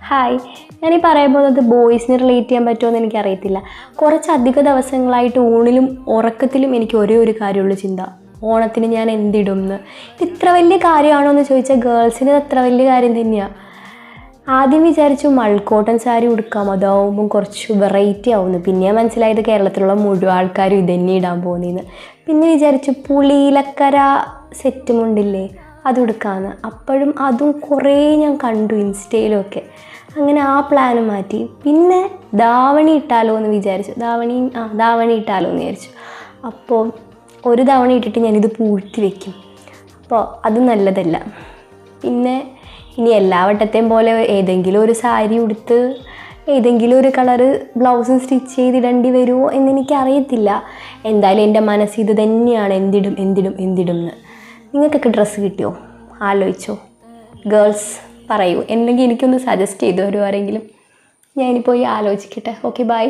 Hi, ഞാനീ പറയാൻ പോകുന്നത് ബോയ്സിന് റിലേറ്റ് ചെയ്യാൻ പറ്റുമോ എനിക്കറിയത്തില്ല. കുറച്ചധിക ദിവസങ്ങളായിട്ട് ഊണിലും ഉറക്കത്തിലും എനിക്ക് ഒരേ ഒരു കാര്യമുള്ള ചിന്ത, ഓണത്തിന് ഞാൻ എന്തിടും എന്ന്. ഇത് ഇത്ര വലിയ കാര്യമാണോ എന്ന് ചോദിച്ചാൽ ഗേൾസിന് അത്ര വലിയ കാര്യം തന്നെയാണ്. ആദ്യം വിചാരിച്ചു മൾക്കോട്ടൺ സാരി ഉടുക്കാം, അതാവുമ്പം കുറച്ച് വെറൈറ്റി ആവുന്നു. പിന്നെ മനസ്സിലായത് കേരളത്തിലുള്ള മുഴുവൻ ആൾക്കാരും ഇതന്നെ ഇടാൻ പോകുന്നതെന്ന്. പിന്നെ വിചാരിച്ചു പുളിയിലക്കര സെറ്റ് മുണ്ടില്ലേ അത് ഉടുക്കാമെന്ന്. അപ്പോഴും അതും കുറേ ഞാൻ കണ്ടു ഇൻസ്റ്റയിലൊക്കെ. അങ്ങനെ ആ പ്ലാന് മാറ്റി. പിന്നെ ധാവണി ഇട്ടാലോ എന്ന് വിചാരിച്ചു. ധാവണി ഇട്ടാലോ എന്ന് വിചാരിച്ചു. അപ്പോൾ ഒരു ധാവണി ഇട്ടിട്ട് ഞാനിത് പൂഴ്ത്തി വയ്ക്കും. അപ്പോൾ അത് നല്ലതല്ല. പിന്നെ ഇനി എല്ലാ വട്ടത്തെയും പോലെ ഏതെങ്കിലും ഒരു സാരി ഉടുത്ത് ഏതെങ്കിലും ഒരു കളറ് ബ്ലൗസും സ്റ്റിച്ച് ചെയ്തിടേണ്ടി വരുമോ എന്നെനിക്കറിയത്തില്ല. എന്തായാലും എൻ്റെ മനസ്സ് ഇത് തന്നെയാണ്, എന്തിടും എന്ന്. നിങ്ങൾക്കൊക്കെ ഡ്രസ്സ് കിട്ടിയോ? ആലോചിച്ചോ? ഗേൾസ് പറയൂ, അല്ലെങ്കിൽ എനിക്കൊന്ന് സജസ്റ്റ് ചെയ്തു തരുമോ ആരെങ്കിലും? ഞാനിപ്പോൾ ആലോചിക്കട്ടെ. Okay, by.